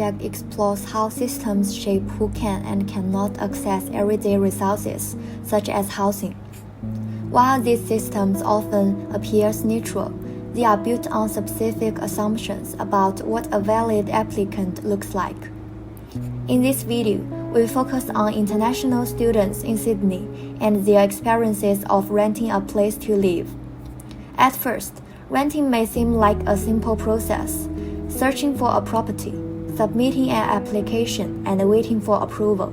project explores how systems shape who can and cannot access everyday resources, such as housing. While these systems often appear neutral, they are built on specific assumptions about what a valid applicant looks like. In this video, we focus on international students in Sydney and their experiences of renting a place to live. At first, renting may seem like a simple process, searching for a property, submitting an application, and waiting for approval.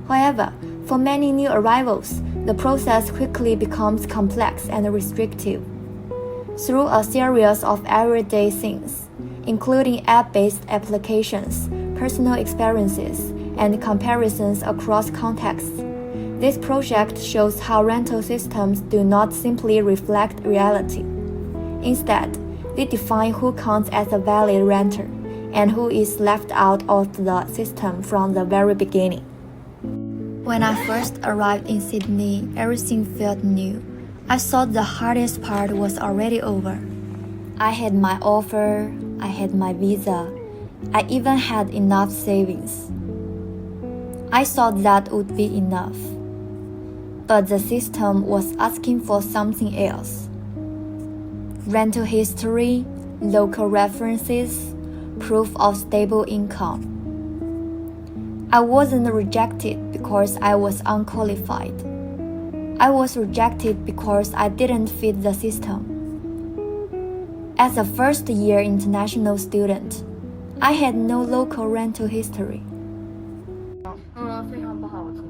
However, for many new arrivals, the process quickly becomes complex and restrictive. Through a series of everyday things, including app-based applications, personal experiences, and comparisons across contexts, this project shows how rental systems do not simply reflect reality. Instead, they define who counts as a valid renter and who is left out of the system from the very beginning. When I first arrived in Sydney, everything felt new. I thought the hardest part was already over. I had my offer, I had my visa, I even had enough savings. I thought that would be enough. But the system was asking for something else. Rental history, local references, proof of stable income. I wasn't rejected because I was unqualified. I was rejected because I didn't fit the system. As a first-year international student, I had no local rental history. 非常不好租，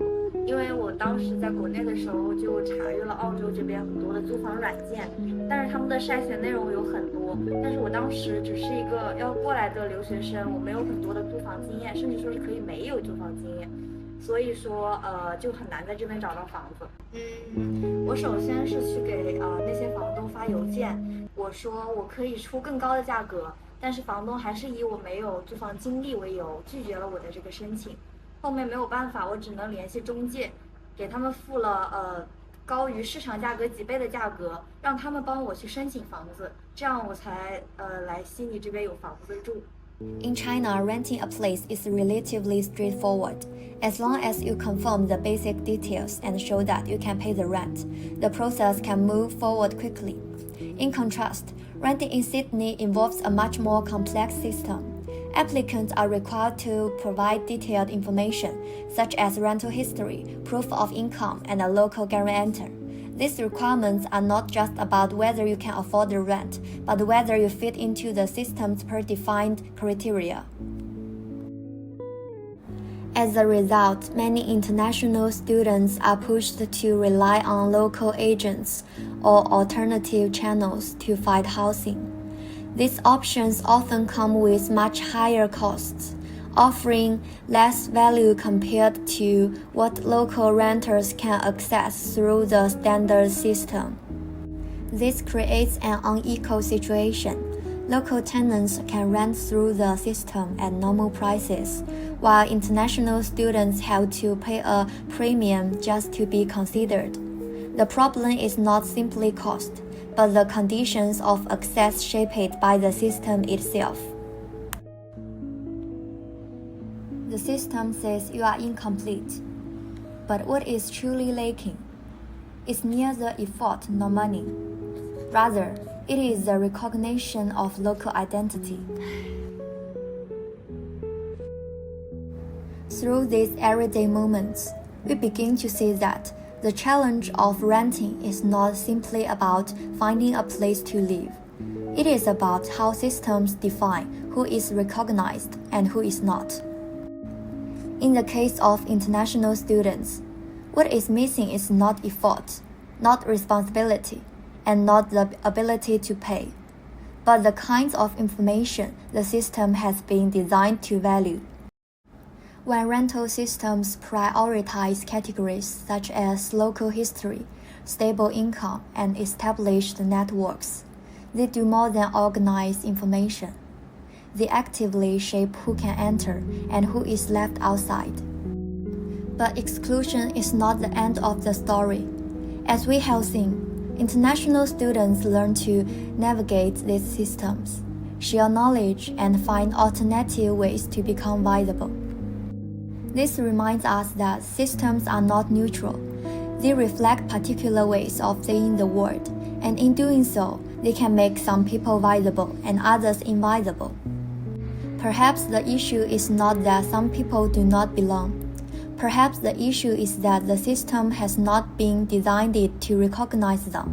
因为我当时在国内的时候就查阅了澳洲这边很多的租房软件，但是他们的筛选内容有很多，但是我当时只是一个要过来的留学生，我没有很多的租房经验，甚至说是可以没有租房经验，所以说就很难在这边找到房子。我首先是去给那些房东发邮件，我说我可以出更高的价格，但是房东还是以我没有租房经历为由拒绝了我的这个申请。后面没有办法，我只能联系中介，给他们付了高于市场价格几倍的价格，让他们帮我去申请房子，这样我才来悉尼这边有房子住。In China, renting a place is relatively straightforward. As long as you confirm the basic details and show that you can pay the rent, the process can move forward quickly. In contrast, renting in Sydney involves a much more complex system. Applicants are required to provide detailed information, such as rental history, proof of income, and a local guarantor. These requirements are not just about whether you can afford the rent, but whether you fit into the system's predefined criteria. As a result, many international students are pushed to rely on local agents or alternative channels to find housing. These options often come with much higher costs, offering less value compared to what local renters can access through the standard system. This creates an unequal situation. Local tenants can rent through the system at normal prices, while international students have to pay a premium just to be considered. The problem is not simply cost, but the conditions of access shaped by the system itself. The system says you are incomplete, but what is truly lacking? It's neither effort nor money. Rather, it is the recognition of local identity. Through these everyday moments, we begin to see that the challenge of renting is not simply about finding a place to live. It is about how systems define who is recognized and who is not. In the case of international students, what is missing is not effort, not responsibility, and not the ability to pay, but the kinds of information the system has been designed to value. When rental systems prioritize categories such as local history, stable income, and established networks, they do more than organize information. They actively shape who can enter and who is left outside. But exclusion is not the end of the story. As we have seen, international students learn to navigate these systems, share knowledge, and find alternative ways to become visible. This reminds us that systems are not neutral. They reflect particular ways of seeing the world, and in doing so, they can make some people visible and others invisible. Perhaps the issue is not that some people do not belong. Perhaps the issue is that the system has not been designed to recognize them.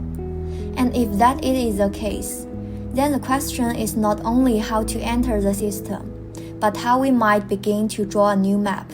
And if that is the case, then the question is not only how to enter the system, but how we might begin to draw a new map.